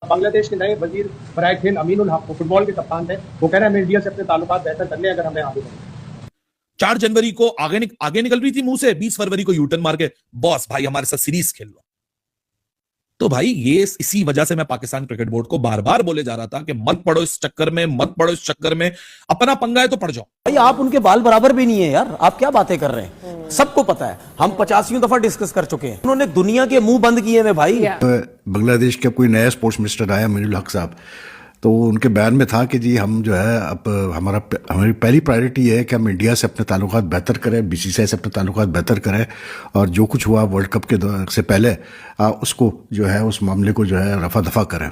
बांग्लादेश के नए वजीर बराए खेल अमीनुल हक वो फुटबॉल के कप्तान थे। वो कह रहे हैं हम इंडिया से अपने ताल्लुकात बेहतर करने अगर हमें आगे बढ़े। 4 जनवरी को आगे निकल रही थी मुंह से, 20 फरवरी को यूटर्न मार के बॉस भाई हमारे साथ सीरीज खेल लो। तो भाई ये इसी वजह से मैं पाकिस्तान क्रिकेट बोर्ड को बार बार बोले जा रहा था कि मत पड़ो इस चक्कर में, मत पड़ो इस चक्कर में, अपना पंगा है तो पड़ जाओ। भाई आप उनके बाल बराबर भी नहीं है यार, आप क्या बातें कर रहे हैं? सबको पता है, हम 85 दफा डिस्कस कर चुके हैं। उन्होंने दुनिया के मुंह बंद किए हैं भाई। बांग्लादेश का कोई नया स्पोर्ट्स मिनिस्टर आया अमीनुल हक साहब, तो उनके बयान में था कि जी हम जो है अब हमारी पहली प्रायोरिटी है कि हम इंडिया से अपने ताल्लुकात बेहतर करें, बीसीसीआई से अपने ताल्लुकात बेहतर करें, और जो कुछ हुआ वर्ल्ड कप के से पहले उसको जो है उस मामले को जो है रफा दफा करें।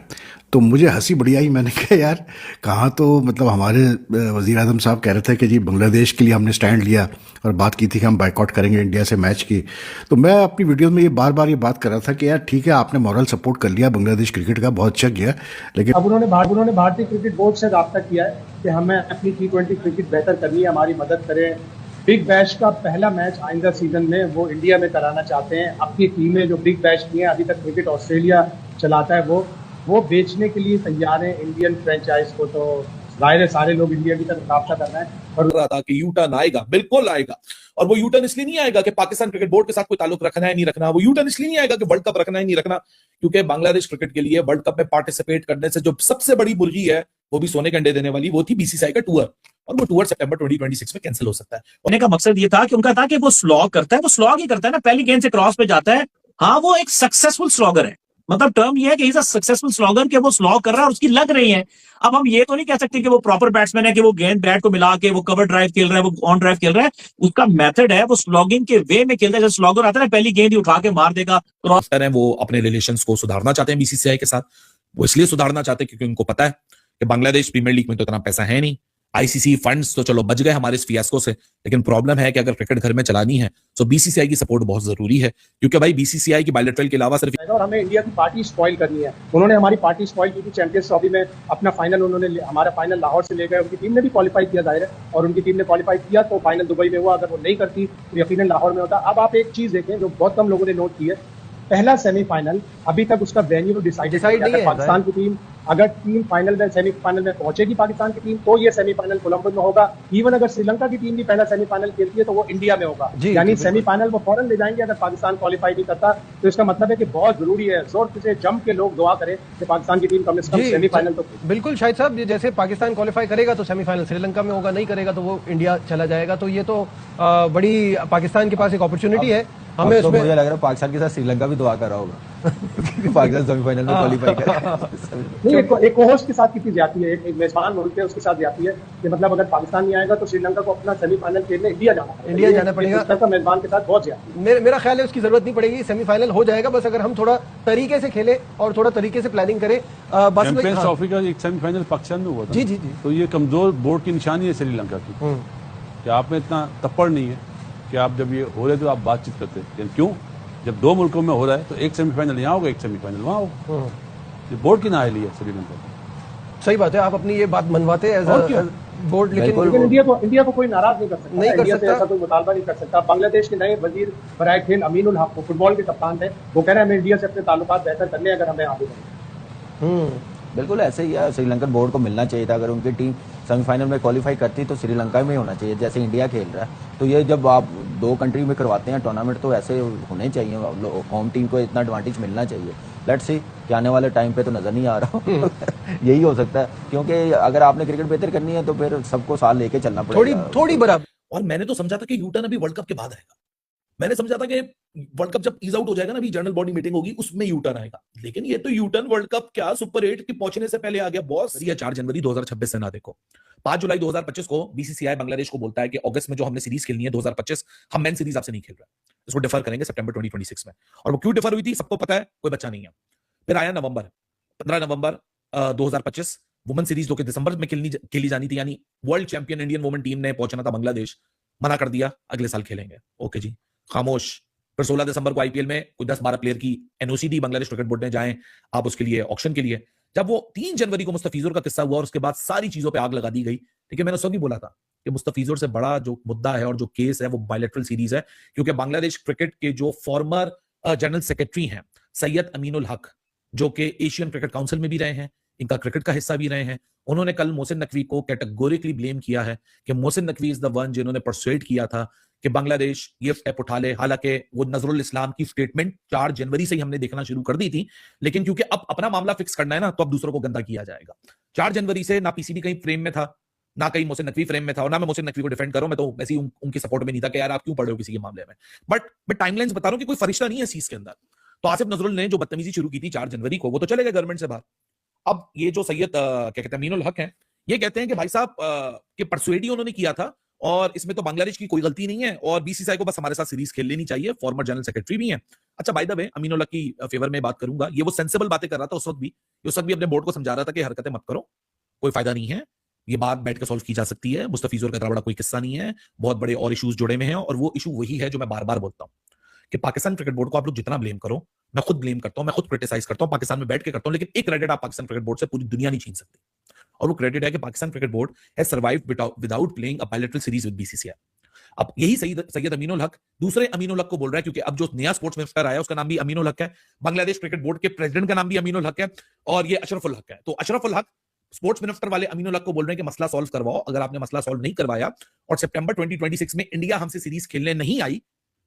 तो मुझे हंसी बड़ी आई, मैंने कहा यार कहाँ तो मतलब हमारे वज़ीर आज़म साहब कह रहे थे कि जी बांग्लादेश के लिए हमने स्टैंड लिया और बात की थी कि हम बाइकआउट करेंगे इंडिया से मैच की। तो मैं अपनी वीडियो में ये बार बार ये बात कर रहा था कि यार ठीक है आपने मॉरल सपोर्ट कर लिया बांग्लादेश क्रिकेट का, बहुत अच्छा किया, लेकिन अब उन्होंने भारतीय क्रिकेट बोर्ड से राब्ता किया है कि हमें अपनी T20 क्रिकेट बेहतर करनी है, हमारी मदद करें। बिग बैश का पहला मैच आइंदा सीजन में वो इंडिया में कराना चाहते हैं। अपनी टीमें जो बिग बैश की हैं, अभी तक क्रिकेट ऑस्ट्रेलिया चलाता है, वो बेचने के लिए तैयार है इंडियन फ्रेंचाइज को। तो जाहिर है सारे लोग इंडिया की तरफ राब्ता कर रहे हैं। और रहा था कि यूटर्न आएगा, बिल्कुल आएगा। और वो यूटर्न इसलिए नहीं आएगा कि पाकिस्तान क्रिकेट बोर्ड के साथ कोई ताल्लुक रखना है नहीं रखना, वो यूटर्न इसलिए नहीं आएगा कि वर्ल्ड कप रखना है नहीं रखना, क्योंकि बांग्लादेश क्रिकेट के लिए वर्ल्ड कप में पार्टिसिपेट करने से जो सबसे बड़ी मुर्गी है वो भी सोने के अंडे देने वाली, वो थी बीसीसीआई का टूर। और वो टूर सितंबर 2026 में कैंसिल हो सकता है। होने का मकसद ये था कि उनका था कि वो स्लॉग करता है, वो स्लॉग ही करता है ना, पहली गेंद से क्रॉस पे जाता है। हाँ वो एक सक्सेसफुल स्लॉगर है, मतलब टर्म ये है कि इज अ सक्सेसफुल स्लॉगर कि वो स्लॉग कर रहा है और उसकी लग रही है। अब हम ये तो नहीं कह सकते कि वो प्रॉपर बैट्समैन है कि वो गेंद बैट को मिला के वो कवर ड्राइव खेल रहा है, वो ऑन ड्राइव खेल रहा है। उसका मेथड है, वो स्लॉगिंग के वे में खेलता है। जैसे स्लॉगर आता है ना, पहली गेंद ही उठा के मार देगा क्रॉस। वो अपने रिलेशंस को सुधारना चाहते हैं बीसीसीआई के साथ। वो इसलिए सुधारना चाहते हैं क्योंकि उनको पता है कि बांग्लादेश प्रीमियर लीग में तो इतना पैसा है नहीं। आईसीसी फंड्स तो चलो बच गए हमारे इस फियास्को से, लेकिन प्रॉब्लम है कि अगर क्रिकेट घर में चलानी है तो बीसीसीआई की सपोर्ट बहुत जरूरी है, क्योंकि भाई बीसीसीआई की बायलैटरल के अलावा सिर्फ और हमें इंडिया की पार्टी स्पॉइल करनी है। उन्होंने हमारी पार्टी स्पॉइल की थी चैंपियंस ट्रॉफी में। अपना फाइनल हमारा फाइनल लाहौर से ले गए, उनकी टीम ने भी क्वालिफाई किया जाहिर है, और उनकी टीम ने क्वालिफाई किया तो फाइनल दुबई में हुआ। अगर वो नहीं करती तो यकीनन लाहौर में होता। अब आप एक चीज देखें जो बहुत कम लोगों ने नोट की है, पहला सेमीफाइनल अभी तक उसका वेन्यू डिसाइडेड नहीं है। पाकिस्तान की टीम अगर टीम फाइनल में सेमीफाइनल में पहुंचेगी पाकिस्तान की टीम, तो ये सेमीफाइनल कोलंबो में होगा। इवन अगर श्रीलंका की टीम भी पहला सेमीफाइनल खेलती है तो वो इंडिया में होगा, यानी सेमीफाइनल वो फौरन ले जाएंगे अगर पाकिस्तान क्वालिफाई नहीं करता। तो इसका मतलब है कि बहुत जरूरी है, जोर से जम के लोग दुआ करें कि पाकिस्तान की टीम कम से कम सेमीफाइनल तो। बिल्कुल शाहिद साहब, जैसे पाकिस्तान क्वालिफाई करेगा तो सेमीफाइनल श्रीलंका में होगा, नहीं करेगा तो वो इंडिया चला जाएगा। तो ये तो बड़ी पाकिस्तान के पास एक अपॉर्चुनिटी है। हमें तो मुझे लग रहा है पाकिस्तान के साथ श्रीलंका भी दुआ कर रहा होगा पाकिस्तान सेमीफाइनल में क्वालिफाई करे। नहीं, एक होस्ट के साथ कितनी जाती है, एक मेजबान मुल्क है उसके साथ जाती है कि मतलब अगर पाकिस्तान नहीं आएगा तो श्रीलंका को अपना सेमीफाइनल खेलने इंडिया जाना पड़ेगा। मेजबान के साथ बहुत ज्यादा मेरा ख्याल है उसकी जरूरत नहीं पड़ेगी, सेमीफाइनल हो जाएगा। बस अगर हम थोड़ा तरीके से खेले और थोड़ा तरीके से प्लानिंग करें। चैंपियंस ट्रॉफी का एक सेमीफाइनल पाकिस्तान में हुआ था। जी जी जी। तो ये कमजोर बोर्ड की निशानी है श्रीलंका की, कि आप में इतना तप्पड़ नहीं है कि आप जब ये हो रहे तो आप बातचीत करते हैं। क्यों? जब दो मुल्कों में हो रहा है तो एक सेमीफाइनल यहाँ होगा, एक सेमीफाइनल वहाँ होगा। ये बोर्ड की नाअहली है श्रीलंका। सही बात है, आप अपनी ये बात मनवाते हैं बोर्ड, लेकिन इंडिया को कोई नाराज नहीं कर सकता, इंडिया से ऐसा कोई मुतालबा नहीं कर सकता। बांग्लादेश के नए वजीर बराए खेल अमीनुल हक वो फुटबॉल के कप्तान थे, वो कह रहे हैं हमें इंडिया से अपने ताल्लुकात बेहतर करने अगर हमें आगे बढ़े। बिल्कुल ऐसे ही है, श्रीलंकन बोर्ड को मिलना चाहिए था। अगर उनकी टीम सेमीफाइनल में क्वालिफाई करती तो श्रीलंका में होना चाहिए, जैसे इंडिया खेल रहा है। तो ये जब आप दो कंट्री में करवाते हैं टूर्नामेंट तो ऐसे होने चाहिए, होम टीम को इतना एडवांटेज मिलना चाहिए। लेट्स सी कि आने वाले टाइम पे तो नजर नहीं आ रहा यही हो सकता है, क्योंकि अगर आपने क्रिकेट बेहतर करनी है तो फिर सबको साथ लेके चलना पड़ेगा थोड़ी बराबर। और मैंने तो समझा था कि यूटर्न अभी वर्ल्ड कप के बाद आएगा। मैंने समझा था कि वर्ल्ड कप जब ईज आउट हो जाएगा ना, अभी जनरल बॉडी मीटिंग होगी उसमें यूटर्न आएगा, लेकिन ये तो यूटर्न वर्ल्ड कप क्या सुपर 8 के पहुंचने से पहले आ गया बॉस। ये 4 जनवरी 2026 से ना देखो, 5 जुलाई 2025 को बीसीसीआई बांग्लादेश को बोलता है कि अगस्त में जो हमने सीरीज खेलनी है 2025, हम मेन सीरीज आपसे नहीं खेल रहे, इसको डिफर करेंगे सितंबर 2026 में। और वो क्यों डिफर हुई थी सबको पता है, कोई बच्चा नहीं है। फिर आया नवंबर, 15 नवंबर 2025, वुमेन सीरीज जो कि दिसंबर में खेली जानी थी, यानी world champion Indian women team ने पहुंचना था बांग्लादेश, मना कर दिया, अगले साल खेलेंगे। ओके जी, खामोश। फिर 16 दिसंबर को आईपीएल में कुछ 10-12 प्लेयर की एनओसी दी बांग्लादेश क्रिकेट बोर्ड ने, जाएं आप उसके लिए ऑक्शन के लिए। जब वो 3 जनवरी को मुस्तफिजुर का किस्सा हुआ और उसके बाद सारी चीजों पे आग लगा दी गई। ठीक है, मैंने उस वक्त भी बोला था कि मुस्तफिजुर से बड़ा जो मुद्दा है और जो केस है वो बायलैटरल सीरीज है, क्योंकि बांग्लादेश क्रिकेट के जो फॉर्मर जनरल सेक्रेटरी हैं सैयद अमीनुल हक, जो कि एशियन क्रिकेट काउंसिल में भी रहे हैं, इनका क्रिकेट का हिस्सा भी रहे हैं। उन्होंने कल मोहसिन नकवी को कैटेगोरिकली ब्लेम किया है कि Mohsin Naqvi is the one जिन्होंने परसुएड किया था कि बांग्लादेश ये स्टेप उठा ले। हालांकि वो नजरुल इस्लाम की स्टेटमेंट 4 जनवरी से ही हमने देखना शुरू कर दी थी, लेकिन क्योंकि अब अपना मामला फिक्स करना है ना, तो अब दूसरों को गंदा किया जाएगा। 4 जनवरी से ना पीसीबी कहीं फ्रेम में था, ना कहीं मोहसिन नकवी फ्रेम में था, और ना मैं मोहसिन नकवी को डिफेंड कर रहा हूं। मैं तो ऐसे ही उनकी सपोर्ट में नहीं था कि यार आप क्यों पढ़े हो किसी के मामले में। बट मैं टाइमलाइंस बता रहा हूं कि कोई फरिश्ता नहीं है इस चीज के अंदर। तो आसिफ नजरुल ने जो बदतमीजी शुरू की थी 4 जनवरी को, वो तो चले गए गवर्नमेंट से बाहर। अब ये जो सैयद क्या कहते हैं अमीनुल हक हैं, ये कहते हैं कि भाई साहब के परसुएड ही उन्होंने किया था और इसमें तो बांग्लादेश की कोई गलती नहीं है और बीसीसीआई को बस हमारे साथ सीरीज खेल लेनी चाहिए। फॉर्मर जनरल सेक्रेटरी भी हैं। अच्छा, बाय द वे अमीनुल हक की फेवर में बात करूंगा, ये वो सेंसिबल बातें कर रहा था उस वक्त भी अपने बोर्ड को समझा रहा था कि हरकतें मत करो, कोई फायदा नहीं है, ये बात बैठ कर सॉल्व की जा सकती है, मुस्तफिजुर का इतना बड़ा कोई किस्सा नहीं है, बहुत बड़े और इश्यूज जुड़े में हैं। और वो इशू वही है जो मैं बार बार बोलता हूं कि पाकिस्तान क्रिकेट बोर्ड को आप लोग जितना ब्लेम करो, मैं खुद ब्लेम करता हूं, मैं खुद क्रिटिसाइज करता हूं, पाकिस्तान में बैठ के करता हूं, लेकिन एक क्रेडिट आप पाकिस्तान क्रिकेट बोर्ड से पूरी दुनिया नहीं छीन सकती, और वो क्रेडिट है कि Pakistan cricket board has survived without playing a bilateral series with BCCI. अब यही सैयद अमीनुल हक दूसरे अमीनुल हक को बोल रहा है, क्योंकि अब जो नया स्पोर्ट्स मिनिस्टर आया उसका नाम भी अमीनुल हक है, बांग्लादेश क्रिकेट बोर्ड के प्रेसिडेंट का नाम भी अमीनुल हक है, और ये अशरफुल हक है। तो अशरफुल हक स्पोर्ट्स मिनिस्टर वाले अमीनुल हक को बोल रहे हैं कि मसला सॉल्व करवाओ। अगर आपने मसला सॉल्व नहीं करवाया और सितंबर 2026 में इंडिया हमसे सीरीज खेलने नहीं आई,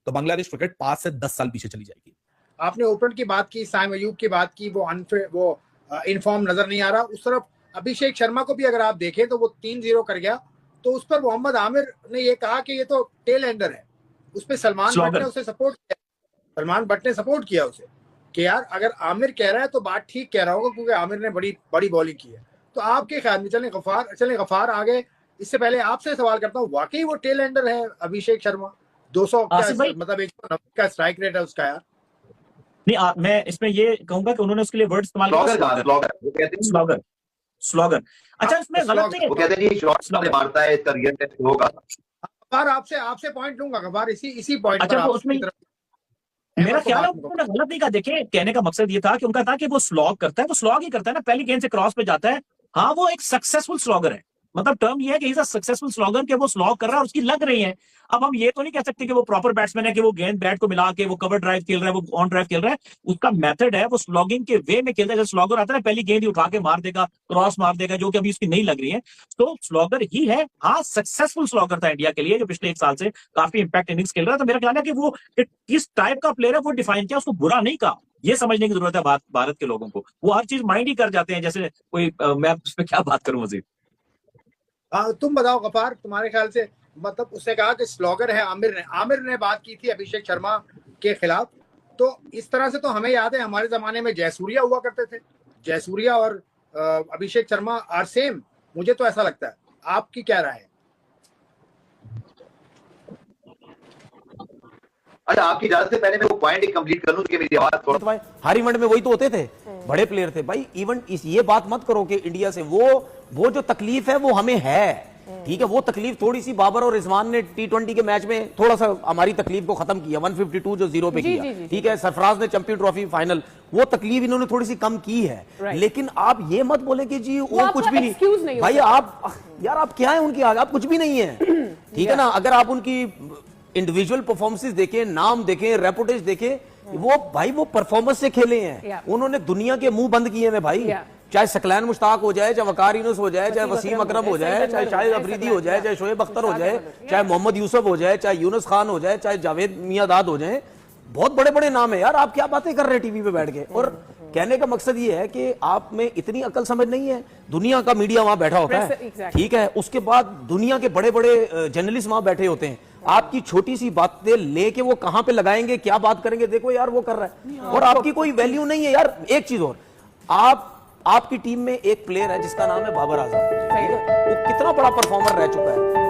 तो बांग्लादेश क्रिकेट 5 से 10 साल पीछे चली जाएगी। आपने ओपन की बात की, साइम अयूब की बात की, वो इनफॉर्म नजर नहीं आ रहा। उस तरफ अभिषेक शर्मा को भी अगर आप देखें तो वो 3-0 कर गया, तो उस पर मोहम्मद आमिर ने ये कहा कि ये तो टेल एंडर है। उस पर सलमान भट्ट ने उसे सपोर्ट किया, सलमान भट्ट ने सपोर्ट किया उसे कि यार अगर आमिर कह रहा है तो बात ठीक कह रहा होगा, क्योंकि आमिर ने बड़ी बॉलिंग की है। तो आपके ख्याल में चलें गफार आगे, इससे पहले आपसे सवाल करता हूँ, वाकई वो टेल एंडर है अभिषेक शर्मा? 200 मतलब 190 का स्ट्राइक रेट है उसका यार। नहीं, मैं इसमें ये कहूंगा कि उन्होंने उसके लिए वर्ड इस्तेमाल किया, स्लॉगर। अच्छा, इसमें गलत नहीं है, वो कहते हैं स्लॉगर मारता है, इसका रियल टेस्ट होगा। गफार आपसे पॉइंट लूंगा गफार, इसी पॉइंट पर। अच्छा, उसमें मेरा ख्याल है उन्होंने गलत नहीं कहा। देखिए, कहने का मकसद ये था कि उनका था कि वो स्लॉग करता है, वो स्लॉग ही करता है ना, पहली गेंद से क्रॉस पे जाता है। हाँ, वो एक सक्सेसफुल स्लॉगर है, मतलब टर्म ये है कि इज अ सक्सेसफुल स्लॉगर, कि वो स्लॉग कर रहा है और उसकी लग रही है। अब हम ये तो नहीं कह सकते कि वो प्रॉपर बैट्समैन है कि वो गेंद बैट को मिला के वो कवर ड्राइव खेल रहा है, वो ऑन ड्राइव खेल रहा है। उसका मेथड है, वो स्लॉगिंग के वे में खेलता है। जब स्लॉगर आता है ना, पहली गेंद ही उठा के मार देगा, क्रॉस मार देगा, जो कि अभी उसकी नहीं लग रही है। तो स्लॉगर ही है। हाँ, सक्सेसफुल स्लॉगर था इंडिया के लिए, जो पिछले 1 साल से काफी इंपैक्ट इनिंग्स खेल रहा है। तो मेरा ख्याल है कि वो किस टाइप का प्लेयर है वो डिफाइन किया, उसको बुरा नहीं कहा। ये समझने की जरूरत है भारत के लोगों को। वो हर चीज माइंड ही कर जाते हैं, जैसे कोई मैं उस पर क्या बात करूं मजीद। तुम बताओ गफार, तुम्हारे ख्याल से, मतलब उसने कहा कि स्लॉगर है आमिर ने बात की थी अभिषेक शर्मा के खिलाफ। तो इस तरह से तो हमें याद है हमारे जमाने में जयसूर्या हुआ करते थे, जयसूर्या और अभिषेक शर्मा आर सेम, मुझे तो ऐसा लगता है। आपकी क्या राय है? अच्छा, आपकी इजाजत से पहले मैं वो पॉइंट कंप्लीट कर लूं कि मेरी आवाज थोड़ा। भाई हर इवेंट में वही तो होते थे, बड़े प्लेयर थे भाई। इवेंट ये बात मत करो कि इंडिया से वो जो तकलीफ है वो हमें है, ठीक है। वो तकलीफ थोड़ी सी बाबर और रिजवान ने T20 के मैच में थोड़ा सा हमारी तकलीफ को खत्म किया, 152 जो 0 पे किया, ठीक है। सरफराज ने चैंपियन ट्रॉफी फाइनल, वो तकलीफ इन्होंने थोड़ी सी कम की है। लेकिन आप ये मत बोले कि जी वो कुछ भी नहीं भाई। आप यार आप क्या है उनकी आगे, आप कुछ भी नहीं है, ठीक है ना। अगर आप उनकी इंडिविजुअल परफॉर्मेंसेस देखें, नाम देखें, रेपुटेज देखें, वो भाई वो परफॉर्मेंस से खेले हैं। उन्होंने दुनिया के मुंह बंद किए हैं भाई, चाहे सकलैन मुश्ताक हो जाए, चाहे वकार यूनुस हो जाए, चाहे वसीम अकरम हो जाए, चाहे शाहिद अफरीदी हो जाए, चाहे शोएब अख्तर हो जाए, चाहे मोहम्मद यूसुफ हो जाए, चाहे यूनुस खान हो जाए, चाहे जावेद मियादाद हो जाए। बहुत बड़े बड़े नाम है यार। आप क्या बातें कर रहे हैं टीवी पे बैठ के? और कहने का मकसद ये है कि आप में इतनी अकल समझ नहीं है। दुनिया का मीडिया वहां बैठा होता है, ठीक है। उसके बाद दुनिया के बड़े बड़े जर्नलिस्ट वहां बैठे होते हैं। आपकी छोटी सी बातें लेके वो कहां पे लगाएंगे, क्या बात करेंगे, देखो यार वो कर रहा है, और आपकी कोई वैल्यू नहीं है यार। एक चीज और, आपकी टीम में एक प्लेयर है जिसका नाम है बाबर आजम, वो कितना बड़ा परफॉर्मर रह चुका है।